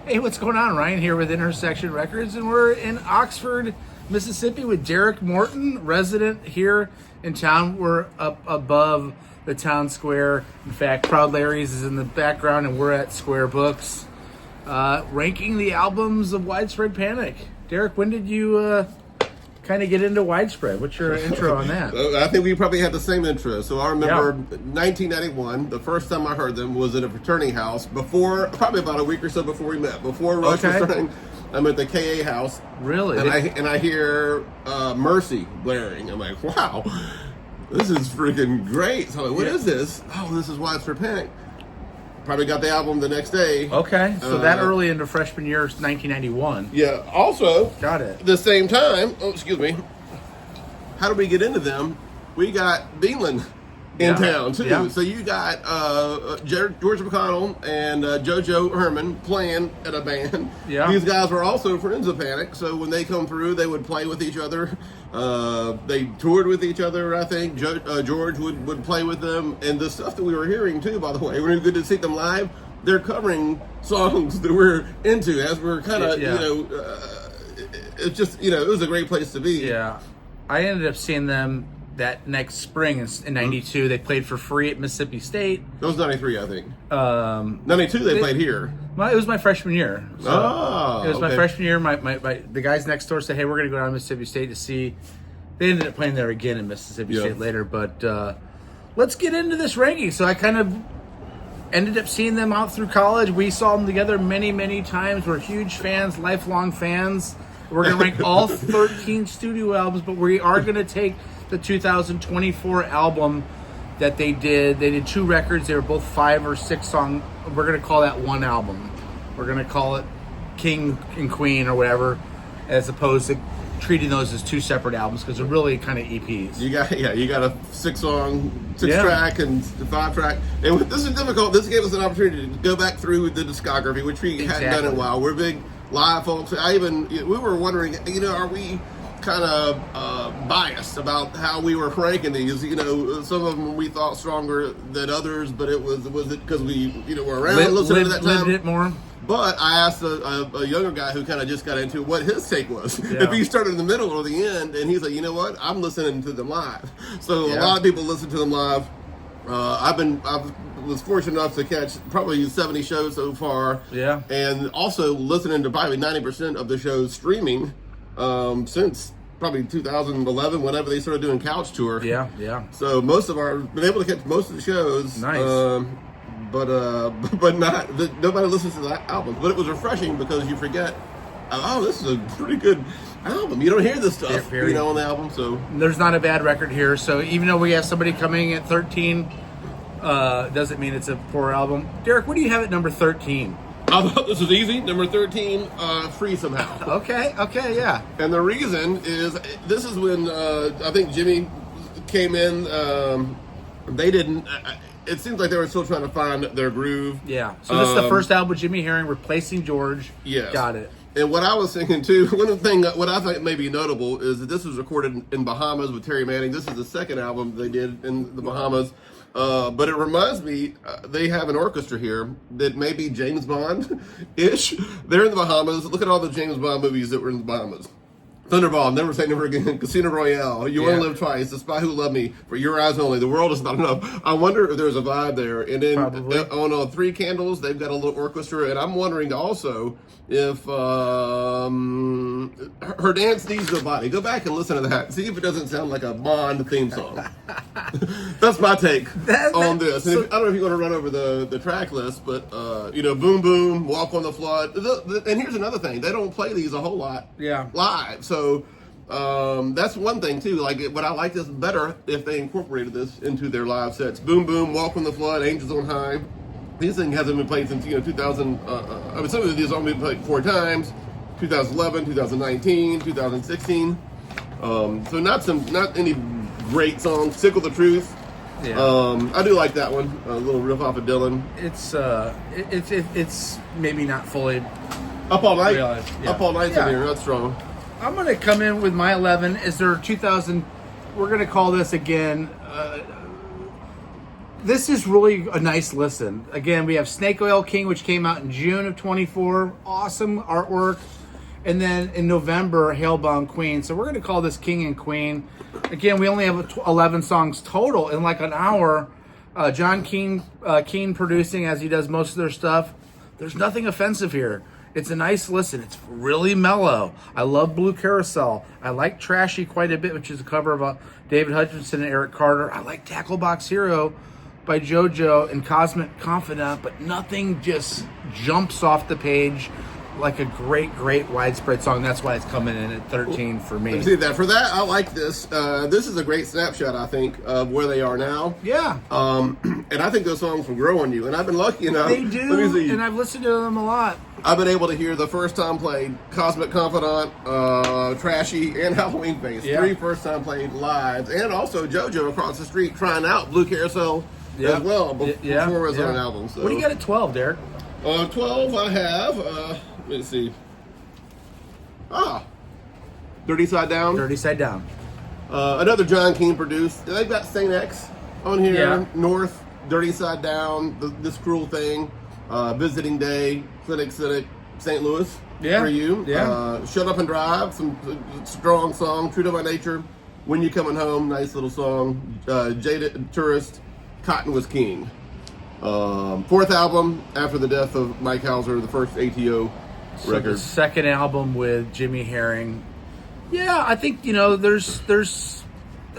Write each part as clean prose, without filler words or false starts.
Hey, what's going on? Ryan here with Intersection Records, and we're in Oxford, Mississippi with Derek Morton, resident here in town. We're up above the town square. In fact, Proud Larry's is in the background, and we're at Square Books, ranking the albums of Widespread Panic. Derek, when did you kind of get into Widespread? What's your intro on that? I think we probably had the same intro. So I remember 1991, the first time I heard them was at a fraternity house before, probably about a week or so before we met. Before Rush was starting, I'm at the KA house. Really? And I hear Mercy blaring. I'm like, wow, this is freaking great. So I'm like, what is this? Oh, this is Widespread Panic. Probably got the album the next day. Okay, so that early into freshman year, 1991. Yeah, also, got it. The same time, excuse me, how did we get into them? We got Beelan in town, too. Yeah. So you got George McConnell and JoJo Herman playing at a band. Yeah. These guys were also friends of Panic, so when they come through, they would play with each other. They toured with each other, I think. George would play with them. And the stuff that we were hearing, too, by the way, when we were good to see them live, they're covering songs that we're into as we're kind of, it's just, it was a great place to be. Yeah. I ended up seeing them that next spring in 92. They played for free at Mississippi State. That was 93, I think. 92 they played here. Well, it was my freshman year. So it was my okay. freshman year. The guys next door said, hey, we're going to go down to Mississippi State to see. They ended up playing there again in Mississippi State later. But let's get into this ranking. So I kind of ended up seeing them out through college. We saw them together many, many times. We're huge fans, lifelong fans. We're going to rank all 13 studio albums, but we are going to take the 2024 album that they did. They did 2 records. They were both 5 or 6 song. We're going to call that one album. We're going to call it King and Queen or whatever, as opposed to treating those as 2 separate albums because they're really kind of EPs. You got a 6-song, 6-track and 5-track. And this is difficult. This gave us an opportunity to go back through the discography, which we hadn't done in a while. We're big live folks. We were wondering, are we kind of biased about how we were ranking these? Some of them we thought stronger than others, but was it because we were around listening to that time? Lived it more. But I asked a younger guy who kind of just got into what his take was. Yeah. If he started in the middle or the end, and he's like, you know what, I'm listening to them live. So a lot of people listen to them live. I was fortunate enough to catch probably 70 shows so far. Yeah. And also listening to probably 90% of the shows streaming since probably 2011, whenever they started doing Couch Tour. Yeah, yeah. So been able to catch most of the shows. Nice. But nobody listens to the album. But it was refreshing because you forget, this is a pretty good album. You don't hear this stuff, on the album. So there's not a bad record here. So even though we have somebody coming at 13, doesn't mean it's a poor album. Derek, what do you have at number 13? I thought this was easy. Number 13, Free Somehow. Okay, yeah. And the reason is, this is when I think Jimmy came in. They didn't. It seems like they were still trying to find their groove. Yeah. So this is the first album with Jimmy Herring replacing George. Yes. Got it. And what I was thinking too, what I think may be notable is that this was recorded in Bahamas with Terry Manning. This is the second album they did in the Bahamas. But it reminds me, they have an orchestra here that may be James Bond-ish. They're in the Bahamas. Look at all the James Bond movies that were in the Bahamas. Thunderball, Never Say Never Again, Casino Royale, You Only Live Twice, The Spy Who Loved Me, For Your Eyes Only, The World Is Not Enough. I wonder if there's a vibe there. And then on Three Candles, they've got a little orchestra. And I'm wondering also if Her Dance Needs Nobody. Go back and listen to that. See if it doesn't sound like a Bond theme song. That's my take on this. And I don't know if you want to run over the track list, but, Boom Boom, Walk on the Flood. And here's another thing. They don't play these a whole lot live. So that's one thing, too. What I like this better if they incorporated this into their live sets. Boom Boom, Walk on the Flood, Angels on High. These things hasn't been played since, 2000. Some of these only been played 4 times. 2011, 2019, 2016. So not any great songs. Sickle the Truth. Yeah. I do like that one. A little riff off of Dylan. It's maybe not fully Up All Night. realized. Yeah. Up All Night's in here. That's strong. I'm going to come in with my 11. Is there 2000? We're going to call this again this is really a nice listen. Again, we have Snake Oil King, which came out in June of 24. Awesome artwork. And then in November, Hailbound Queen. So we're going to call this King and Queen. Again, we only have 11 songs total in like an hour. John Keane producing, as he does most of their stuff. There's nothing offensive here. It's a nice listen. It's really mellow. I love Blue Carousel. I like Trashy quite a bit, which is a cover of David Hutchinson and Eric Carter. I like Tackle Box Hero by JoJo and Cosmic Confidant, but nothing just jumps off the page like a great widespread song. That's why it's coming in at 13 for me. See that for that, I like this. This is a great snapshot, I think, of where they are now. Yeah. And I think those songs will grow on you. And I've been lucky enough. They do, and I've listened to them a lot. I've been able to hear the first time played Cosmic Confidant, Trashy, and Halloween Face. Yeah. 3 first time played live, and also JoJo across the street trying out Blue Carousel as well before his own album. So. What do you got at 12, Derek? 12 I have. Let's see. Dirty Side Down. Dirty Side Down. Another John Keane produced. They've got Saint X on here. Yeah. North, Dirty Side Down, This Cruel Thing, Visiting Day, Clinic Cynic, St. Louis for you. Yeah. Shut Up and Drive, some strong song. True to My Nature, When You Coming Home, nice little song. Jaded Tourist, Cotton Was King. Fourth album after the death of Mike Hauser, the first ATO record. The second album with Jimmy Herring. Yeah, I think, there's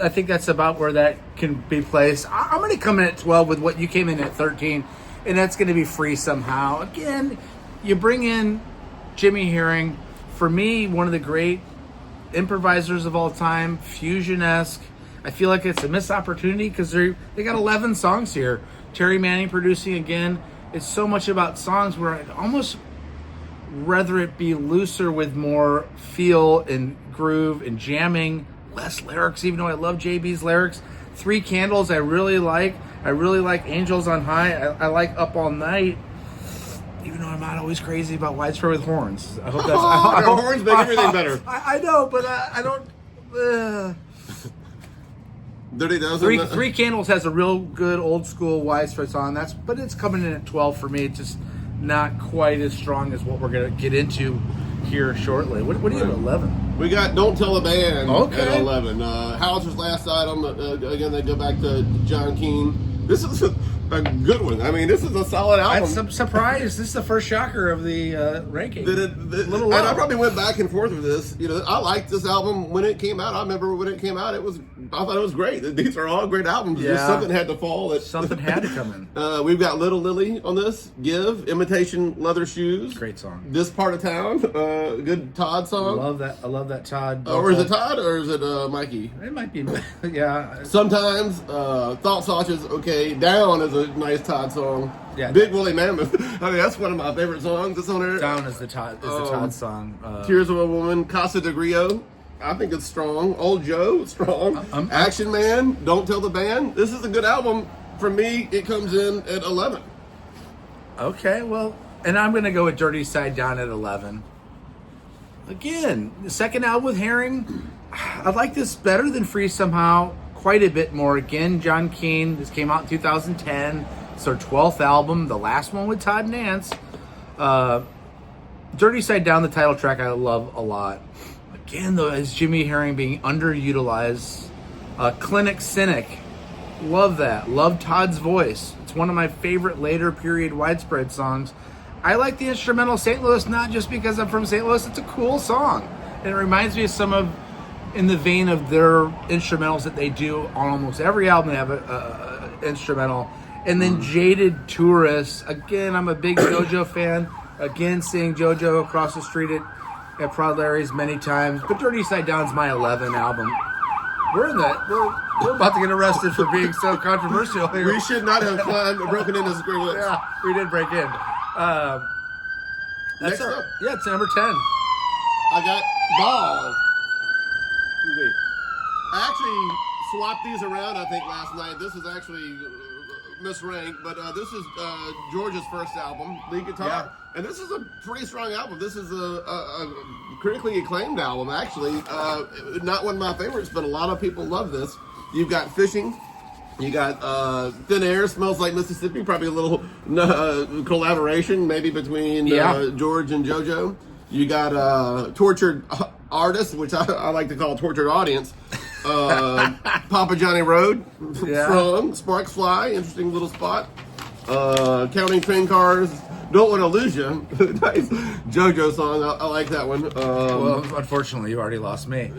I think that's about where that can be placed. I'm going to come in at 12 with what you came in at 13, and that's going to be Free Somehow. Again, you bring in Jimmy Herring, for me, one of the great improvisers of all time, fusion-esque. I feel like it's a missed opportunity because they got 11 songs here. Terry Manning producing again. It's so much about songs where I'd almost rather it be looser with more feel and groove and jamming, less lyrics, even though I love JB's lyrics. 3 Candles I really like. I really like Angels on High. I like Up All Night, even though I'm not always crazy about Widespread with Horns. I hope that's... Horns make everything better. I know, but I don't... Dirty Dozen. 3 Candles has a real good old school widespread song. But it's coming in at 12 for me. It's just not quite as strong as what we're gonna get into here shortly. What do you have at 11? We got Don't Tell the Band at 11. Hauser's last item. Again, they go back to John Keane. This is a good one. I mean, this is a solid album. I'm surprised. This is the first shocker of the ranking. And I probably went back and forth with this. I liked this album when it came out. I remember when it came out. I thought it was great. These are all great albums. Yeah. Just something had to fall. Something had to come in. We've got Little Lily on this. Give, Imitation Leather Shoes. Great song. This Part of Town. Good Todd song. I love that Todd. Or is it Todd or is it Mikey? It might be. Yeah. Sometimes Thought Sauces. Okay, Down is a nice Todd song. Yeah. Big Woolly Mammoth. I mean, that's one of my favorite songs. It's on there. Down is the Todd song. Tears of a Woman, Casa de Grillo. I think it's strong. Old Joe, strong. Action Man, Don't Tell the Band. This is a good album. For me, it comes in at 11. Okay, well, and I'm going to go with Dirty Side Down at 11. Again, the second album with Herring, I like this better than Free Somehow quite a bit more. Again, John Keane. This came out in 2010. It's their 12th album, the last one with Todd Nance. Dirty Side Down, the title track, I love a lot. Again, though, as Jimmy Herring being underutilized. Clinic Cynic, love that. Love Todd's voice. It's one of my favorite later period widespread songs. I like the instrumental St. Louis, not just because I'm from St. Louis. It's a cool song. And it reminds me of some of, in the vein of their instrumentals that they do on almost every album. They have an instrumental. And then Jaded Tourist. Again, I'm a big JoJo fan. Again, seeing JoJo across the street at Proud Larry's many times. But Dirty Side Down's my 11 album. We're about to get arrested for being so controversial here. We should not have broken into this agreement. Yeah, we did break in. Next up. Yeah, it's number 10. I got Ball. Excuse me. I actually swapped these around, I think, last night. This is actually misranked, but this is George's first album, lead guitar. Yeah. And this is a pretty strong album. This is a critically acclaimed album, actually. Not one of my favorites, but a lot of people love this. You've got Fishing, You got Thin Air, Smells Like Mississippi, probably a little collaboration maybe between George and JoJo. You got Tortured Artist, which I like to call Tortured Audience. Papa Johnny Road, Strong, Sparks Fly, interesting little spot. Counting Train Cars, Don't Want to Lose You. Nice JoJo song, I like that one. Well, unfortunately, you already lost me.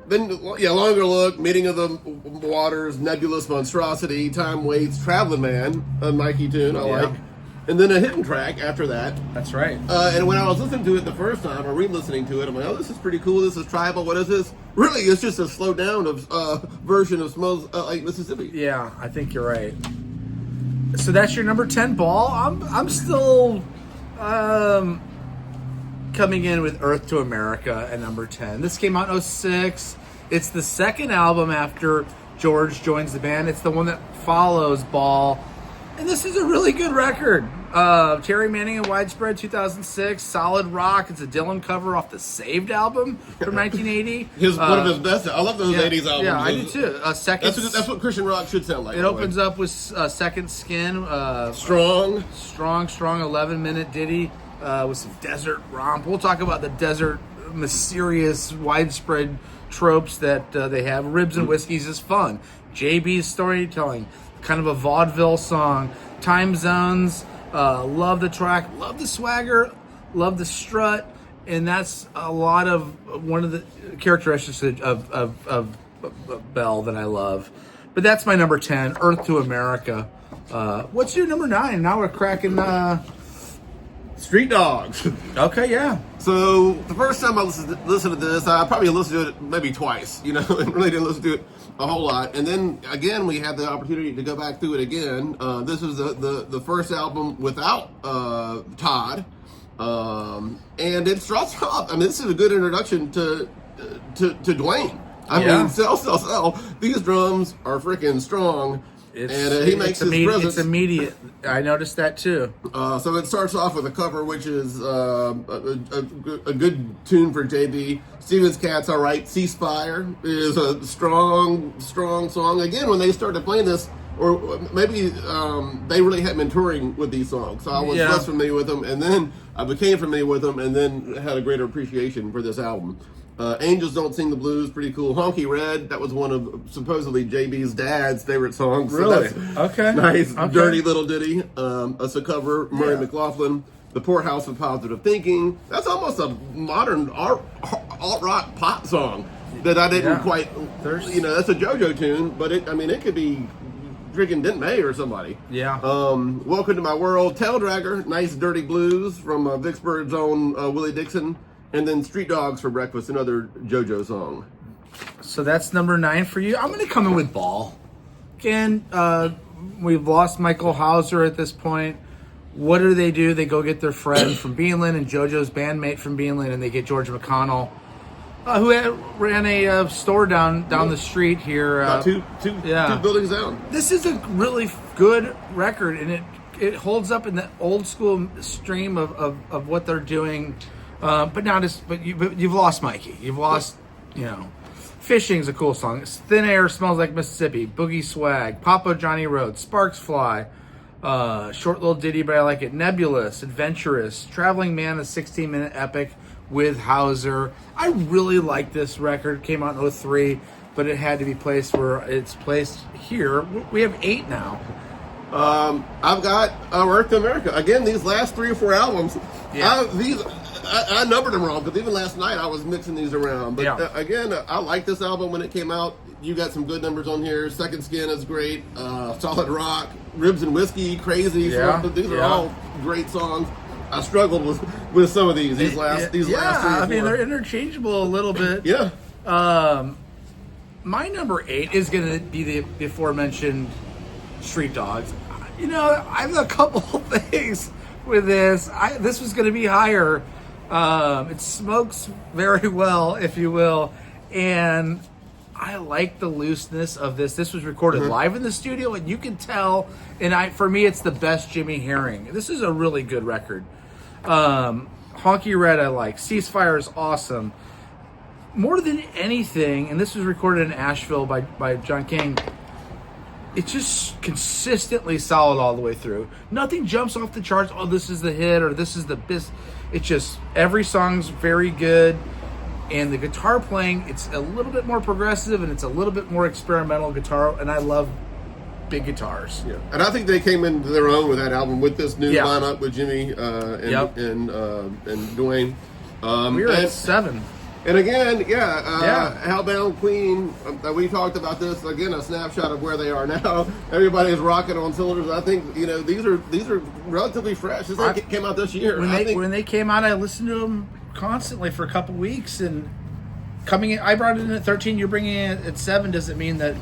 Then, Longer Look, Meeting of the Waters, Nebulous Monstrosity, Time Waits, Traveling Man, a Mikey tune I like. And then a hidden track after that. That's right. And when I was listening to it the first time, or re-listening to it, I'm like, oh, this is pretty cool. This is tribal. What is this? Really, it's just a slowed down version of Smells Like Mississippi. Yeah, I think you're right. So that's your number 10 ball. I'm still coming in with Earth to America at number 10. This came out in 2006. It's the second album after George joins the band. It's the one that follows Ball. And this is a really good record. Terry Manning and Widespread, 2006. Solid rock. It's a Dylan cover off the Saved album from 1980. One of his best. I love those 80s albums. Yeah, I do too. That's what Christian rock should sound like. It opens up with Second Skin. Strong, 11-minute ditty with some desert romp. We'll talk about the desert, mysterious, widespread tropes that they have. Ribs and Whiskeys is fun. JB's storytelling. Kind of a vaudeville song. Time Zones, love the track, love the swagger, love the strut, and that's a lot of one of the characteristics of Bell that I love. But that's my number 10, Earth to America. What's your number 9? Now we're cracking Street Dogs. Okay, yeah. So the first time I listened to this, I probably listened to it maybe twice, and really didn't listen to it a whole lot. And then again, we had the opportunity to go back through it again. This was the first album without Todd, and it starts off. I mean, this is a good introduction to Dwayne. I mean, sell. These drums are freaking strong. He makes his presence. It's immediate. I noticed that too. So it starts off with a cover, which is a good tune for JB. Stevens Cat's All Right. Ceasefire is a strong song. Again, when they started playing this, or maybe they really had been touring with these songs. So I was less familiar with them, and then I became familiar with them, and then had a greater appreciation for this album. Angels Don't Sing the Blues, pretty cool. Honky Red, that was one of supposedly JB's dad's favorite songs. Really? So okay. Nice, dirty little ditty. It's a cover, Murray McLaughlin. The Poorhouse of Positive Thinking. That's almost a modern alt-rock pop song that I didn't quite, that's a JoJo tune, but it could be freaking Dent May or somebody. Yeah. Welcome to My World. Tail Dragger, nice dirty blues from Vicksburg's own Willie Dixon. And then Street Dogs for Breakfast, another JoJo song. So that's number 9 for you. I'm going to come in with Ball. Again, we've lost Michael Hauser at this point. What do? They go get their friend from Beanland and JoJo's bandmate from Beanland, and they get George McConnell, who ran a store down the street here. About two buildings down. This is a really good record, and it holds up in the old school stream of what they're doing. But you've lost Mikey. You've lost, Fishing's a cool song. Thin Air, Smells Like Mississippi, Boogie Swag, Papa Johnny Road, Sparks Fly, short little ditty, but I like it. Nebulous, Adventurous, Traveling Man, a 16-minute epic with Hauser. I really like this record. Came out in 2003, but it had to be placed where it's placed here. We have 8 now. I've got Earth to America. Again, these last 3 or 4 albums, I numbered them wrong, because even last night I was mixing these around. But again, I like this album when it came out. You got some good numbers on here. Second Skin is great. Solid Rock, Ribs and Whiskey, Crazy. These are all great songs. I struggled with some of these last 3 or 4. I mean, they're interchangeable a little bit. Yeah. My number 8 is going to be the aforementioned Street Dogs. I have a couple things with this. This was going to be higher. It smokes very well, if you will, and I like the looseness of this. This was recorded live in the studio, and you can tell. And for me, it's the best Jimmy Herring. This is a really good record. Honky Red, I like. Ceasefire is awesome. More than anything, and this was recorded in Asheville by John King. it's just consistently solid all the way through. Nothing jumps off the charts. Oh, this is the hit or this is the best. It's just every song's very good, and the guitar playing, it's a little bit more progressive and it's a little bit more experimental guitar. And I love big guitars. Yeah, and I think they came into their own with that album with this new Yeah. lineup with Jimmy and Dwayne. We were at 7. And again, Hellbound Queen, we talked about this, again, a snapshot of where they are now. Everybody is rocking on cylinders. I think, these are relatively fresh. This came out this year. When they came out, I listened to them constantly for a couple weeks, and coming in, I brought it in at 13, you're bringing it at 7 doesn't mean that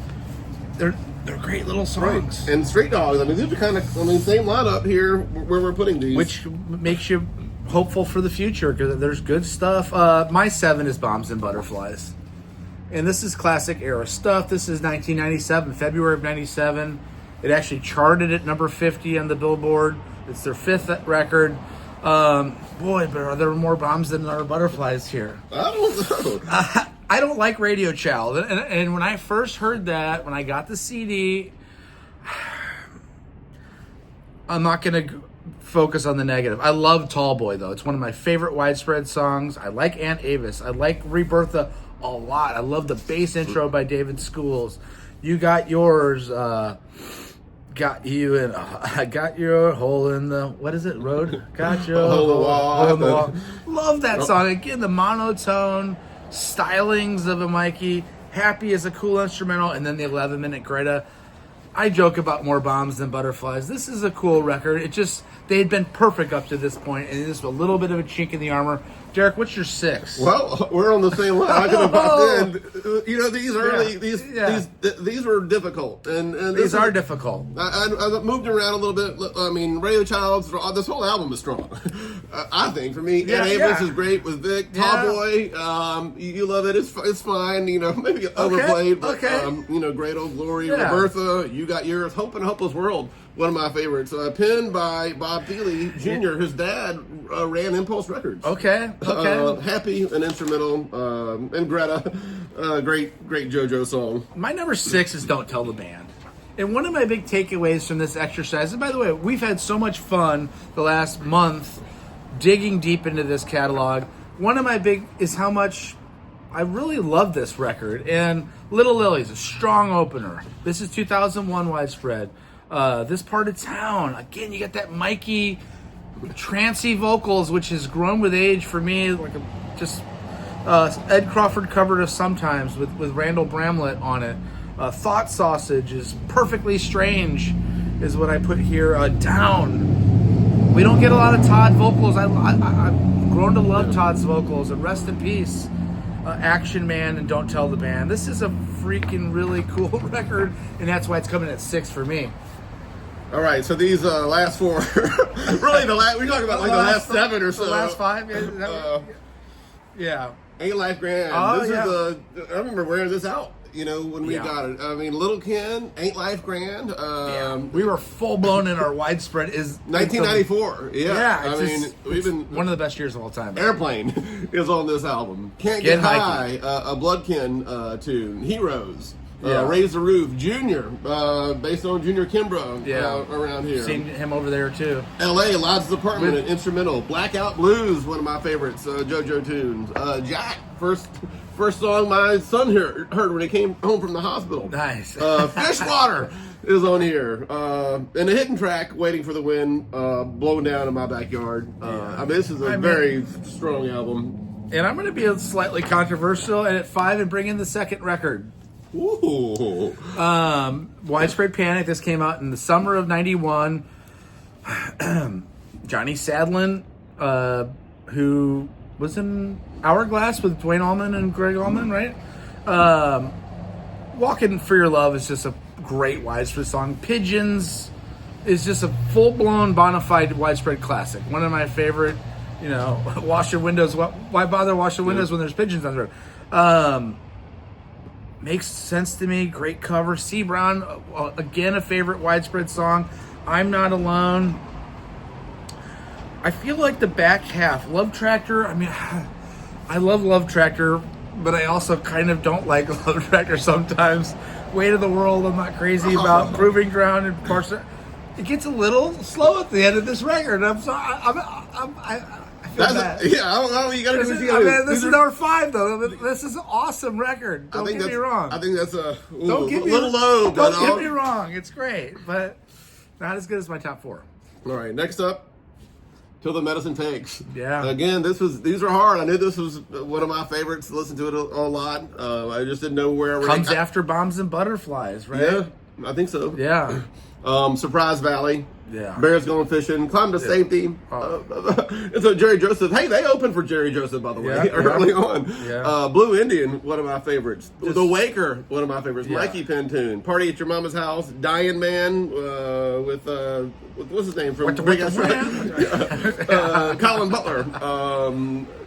they're great little songs. Right. And Street Dogs, I mean, these are kind of, same lineup here where we're putting these. Which makes you hopeful for the future because there's good stuff. My 7 is Bombs and Butterflies, and this is classic era stuff. This is 1997, February of 97. It actually charted at number 50 on the Billboard. It's their 5th record. Boy, but are there more bombs than there are butterflies here? I don't know. I don't like Radio Child, and when I first heard that, when I got the CD, I'm not going to focus on the negative. I love Tall Boy, though. It's one of my favorite Widespread songs. I like Aunt Avis. I like Rebirtha a lot. I love the bass intro by David Schools. You Got Yours, got you, and I got your hole in the, what is it, road? Got your hole in the wall. Love that song. Again, the monotone stylings of a Mikey. Happy is a cool instrumental, and then the 11-minute Greta. I joke about more bombs than butterflies. This is a cool record. It just, they had been perfect up to this point, and just a little bit of a chink in the armor. Derek, what's your 6? Well, we're on the same line. I could have popped in. These early, these were difficult, and these are difficult. I moved around a little bit. I mean, Radio Child's, this whole album is strong. I think for me, Aunt Avis is great with Vic. Tall Boy, you love it. It's fine. Maybe overplayed, but Great Old Glory, Roberta, You Got Yours, Hope and Hopeless World. One of my favorites. Penned by Bob Thiele Jr. His dad ran Impulse Records. Okay. Happy, an instrumental, and Greta, great JoJo song. My number 6 is Don't Tell the Band. And one of my big takeaways from this exercise, and by the way, we've had so much fun the last month digging deep into this catalog. One of my big is how much I really love this record. And Little Lily's a strong opener. This is 2001 Widespread. This Part of Town, again, you get that Mikey trancy vocals, which has grown with age for me. Like Ed Crawford covered us sometimes with Randall Bramlett on it. Thought Sausage is Perfectly Strange, is what I put here. Down. We don't get a lot of Todd vocals. I've grown to love Todd's vocals. And rest in peace, Action Man and Don't Tell the Band. This is a freaking really cool record, and that's why it's coming at 6 for me. All right, so these last 4, really we're talking about the last 7 or so. The last 5, yeah. Ain't Life Grand. I remember wearing this out. When we got it. I mean, Little Ken, Ain't Life Grand. We were full blown in our Widespread. Is 1994. We've been one of the best years of all time. Airplane is on this album. Can't Get High, a Bloodkin tune. Heroes. Raise the Roof, Junior, based on Junior Kimbrough around here. Seen him over there too. L.A. Lodge's Apartment, an instrumental. Blackout Blues, one of my favorites, JoJo tunes. Jack, first song my son heard when he came home from the hospital. Nice. Fishwater is on here. And a hidden track, Waiting for the Wind, blowing down in my backyard. This is a very strong album. And I'm going to be slightly controversial, and at 5 and bring in the second record. Ooh. Widespread Panic. This came out in the summer of 91. Johnny Sadlin, who was in Hourglass with Dwayne Allman and Greg Allman, right? Walking for Your Love is just a great Widespread song. Pigeons is just a full-blown bona fide Widespread classic. One of my favorite, wash your windows. Why bother wash the windows when there's pigeons on the road? Makes sense to me. Great cover. C. Brown, again, a favorite Widespread song. I'm Not Alone. I feel like the back half, Love Tractor. I mean, I love Love Tractor, but I also kind of don't like Love Tractor sometimes. Weight of the World, I'm not crazy about. Proving Ground and Parks. It gets a little slow at the end of this record. I'm sorry. I feel bad. Yeah, I don't know. You got to do this is number 5, though. This is an awesome record. Don't get me wrong. I think that's a little low. Don't get me wrong. It's great, but not as good as my top 4. All right, next up, Till the Medicine Takes. Yeah. Again, these are hard. I knew this was one of my favorites. Listen to it a lot. I just didn't know where it comes after Bombs and Butterflies, right? Yeah, I think so. Yeah. Surprise Valley. Yeah. Bears Going Fishing. Climb to Safety. And so Jerry Joseph. Hey, they opened for Jerry Joseph, by the way, early on. Yeah. Blue Indian, one of my favorites. The Waker, one of my favorites. Yeah. Mikey Pentoon. Party at Your Mama's House. Dying Man with what's his name from Big Ass Colin Butler.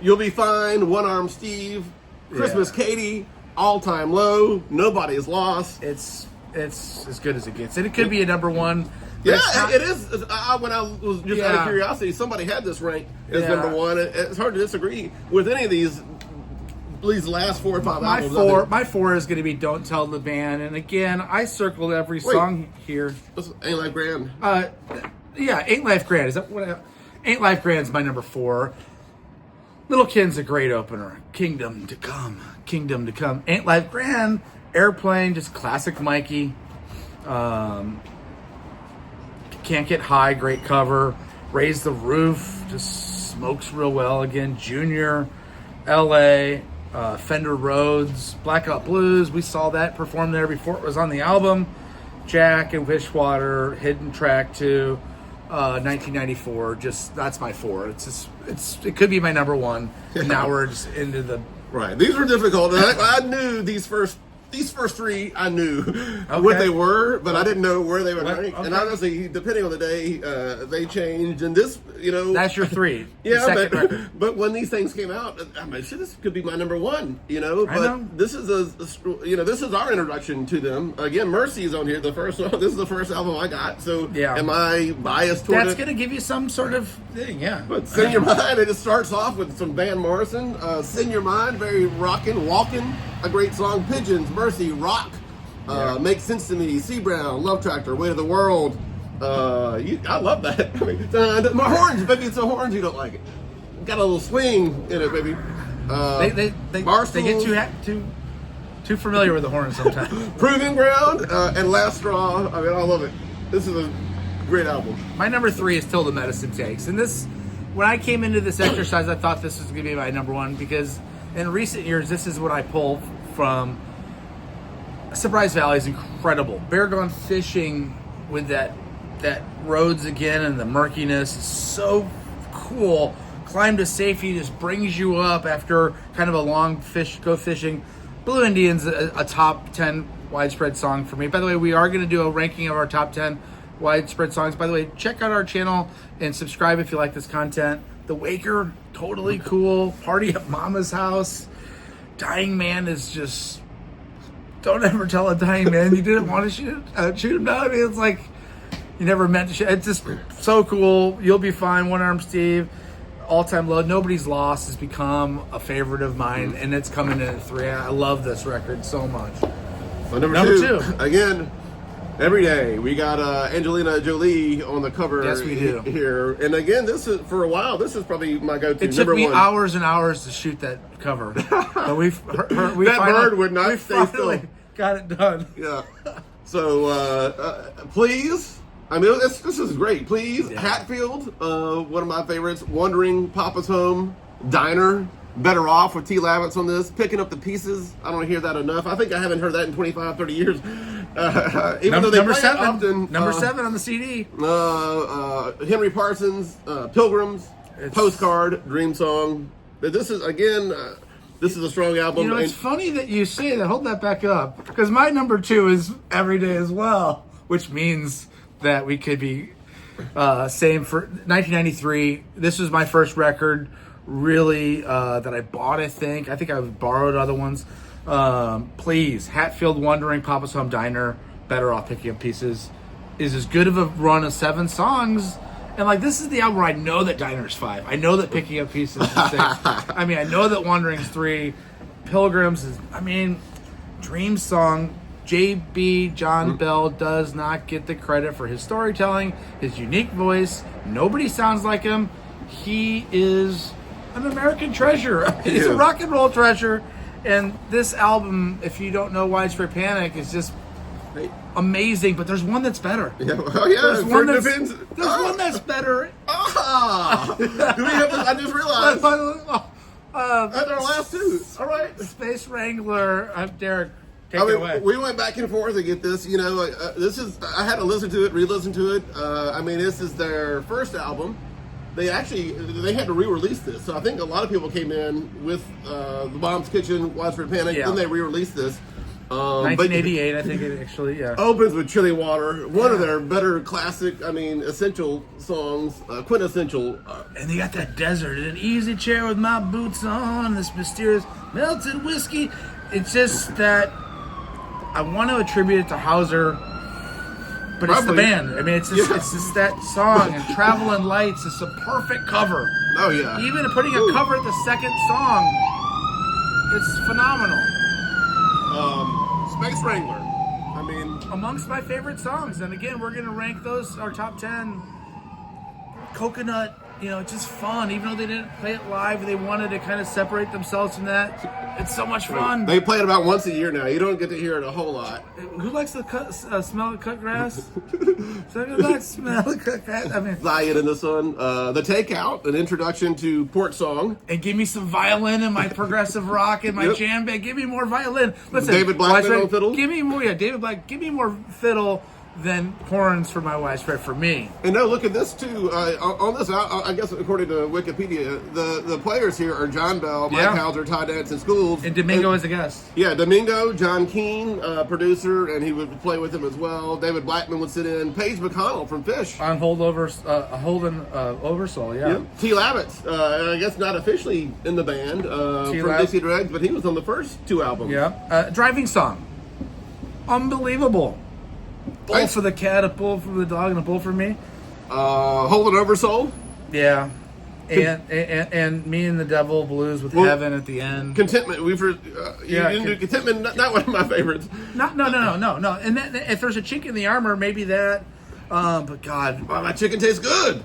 You'll Be Fine. One Arm Steve. Christmas Katie. All Time Low. Nobody's Lost. It's as good as it gets, and it could be a number 1. Yeah, it is. When I was just out of curiosity, somebody had this ranked as number 1. It's hard to disagree with any of these last 4 or 5 albums. My 4 is going to be Don't Tell the Band, and again, I circled every song here. Ain't Life Grand. Ain't Life Grand. Is that what? Ain't Life Grand is my number 4. Little Kin's a great opener. Kingdom to Come. Ain't Life Grand. Airplane, just classic Mikey. Can't Get High, great cover. Raise the Roof, just smokes real well. Again, Junior, L.A., Fender Rhodes, Blackout Blues. We saw that perform there before it was on the album. Jack and Wishwater, Hidden Track 2, 1994. Just that's my 4. It could be my number 1. And now we're just into the right. These were difficult. I knew these first 3, I knew what they were, but I didn't know where they would rank. Okay. And honestly, depending on the day, they changed. And this, that's your 3. Yeah, but when these things came out, I mean, shit, this could be my number 1. But this is this is our introduction to them. Again, Mercy's on here. This is the first album I got. So am I biased toward it? That's going to give you some sort of thing, yeah. But Send Your Mind, it just starts off with some Van Morrison. Send Your Mind, very rockin', walking. A great song. Pigeons, Mercy, Rock, Makes Sense to Me, C. Brown, Love Tractor, Weight of the World. I love that. I mean, my horns, maybe it's the horns you don't like it. Got a little swing in it, baby. They get too familiar with the horns sometimes. Proving Ground and Last Straw. I mean, I love it. This is a great album. My number 3 is Till the Medicine Takes, and this, when I came into this exercise, I thought this was going to be my number 1 because in recent years, this is what I pull from. Surprise Valley is incredible. Bear Gone Fishing with that Rhodes again and the murkiness is so cool. Climb to Safety just brings you up after kind of a long go fishing. Blue Indian's a top 10 widespread song for me. By the way, we are going to do a ranking of our top 10 widespread songs. By the way, check out our channel and subscribe if you like this content. The Waker, totally cool. Party at Mama's House. Dying Man is just... Don't ever tell a dying man you didn't want to shoot him down. I mean, it's like you never meant to shoot. It's just so cool. You'll Be Fine. One Arm Steve. All Time Low. Nobody's Lost has become a favorite of mine, and it's coming in at 3. I love this record so much. Well, number two. Again, every day we got Angelina Jolie on the cover. Yes, we do. Here. And again, this is for a while. This is probably my go-to. It took me hours and hours to shoot that cover. But we bird would not stay still. Got it done. Yeah. So please, I mean, this is great. Please, Hatfield, one of my favorites. Wandering, Papa's Home, Diner. Better Off with T. Lavitz on this. Picking Up the Pieces. I don't hear that enough. I think I haven't heard that in 25, 30 years. Even though they play it often. Number 7 on the CD. Henry Parsons, Pilgrims, Postcard, Dream Song. This is, again, this is a strong album. It's funny that you say that. Hold that back up. Because my number 2 is Every Day as well. Which means that we could be same for 1993. This was my first record. Really, that I bought, I think I borrowed other ones. Please, Hatfield, Wondering, Papa's Home, Diner, Better Off, Picking Up Pieces is as good of a run of 7 songs. And like, this is the album where I know that Diner's 5. I know that Picking Up Pieces is 6. I mean, I know that Wandering's 3. Pilgrims is, Dream Song. JB John Bell does not get the credit for his storytelling, his unique voice. Nobody sounds like him. He is an American treasure. He's a rock and roll treasure. And this album, if you don't know Widespread Panic, is just amazing. But there's one that's better. Yeah. Oh yeah, there's one that's better. Do we have this? I just realized. That's our last two. All right. Space Wrangler. Derek, take it away. We went back and forth to get this. You know, this is. I had to listen to it, re-listen to it. I mean, this is their first album. They had to re-release this. So I think a lot of people came in with The Bomb's Kitchen, Widespread Panic, then they re-released this. 1988, I think it actually, yeah. Opens with Chilly Water, one of their better classic, essential songs, quintessential. And they got that desert, an easy chair with my boots on, this mysterious melted whiskey. It's just that I want to attribute it to Hauser, but it's the band. I mean, it's just that song, and Traveling Lights is a perfect cover. Oh, yeah. Even putting a cover at the second song, it's phenomenal. Space Wrangler. Amongst my favorite songs. And again, we're going to rank those, our top 10. Coconut, just fun. Even though they didn't play it live, they wanted to kind of separate themselves from that. It's so much fun. They play it about once a year now. You don't get to hear it a whole lot. Who likes the smell of cut grass? Smell of cut grass. Zion in the Sun. The Takeout, an introduction to Port Song. And give me some violin in my progressive rock and my jam band. Give me more violin. Listen, David Blackman on fiddle. Give me more. Yeah, David Black. Give me more fiddle than horns for my Widespread for me. And now look at this too. On this, I guess according to Wikipedia, the players here are John Bell, Mike Hauser, Todd Danson Schools, and Domingo as a guest. Yeah, Domingo, John Keane, producer, and he would play with him as well. David Blackman would sit in. Paige McConnell from Fish on Holden Oversoul. Yeah. T. Lavitz, I guess not officially in the band from Dixie Dregs, but he was on the first two albums. Yeah. Driving Song, unbelievable. Bull for the cat, a bull for the dog, and a bull for me. Holden Oversoul. Yeah. And Me and the Devil Blues with Heaven at the end. Contentment. You didn't do Contentment. Not one of my favorites. No. And if there's a chink in the armor, maybe that. But God, my chicken tastes good.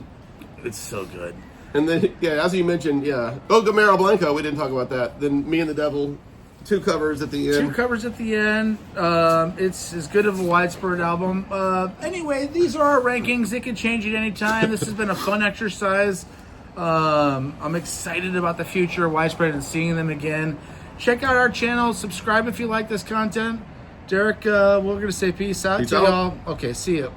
It's so good. And then, as you mentioned, Gamero Blanco. We didn't talk about that. Then Me and the Devil. Two covers at the end. It's as good of a Widespread album. Anyway, these are our rankings. It can change at any time. This has been a fun exercise. I'm excited about the future of Widespread and seeing them again. Check out our channel. Subscribe if you like this content. Derek, we're going to say peace out to y'all. Okay, see you.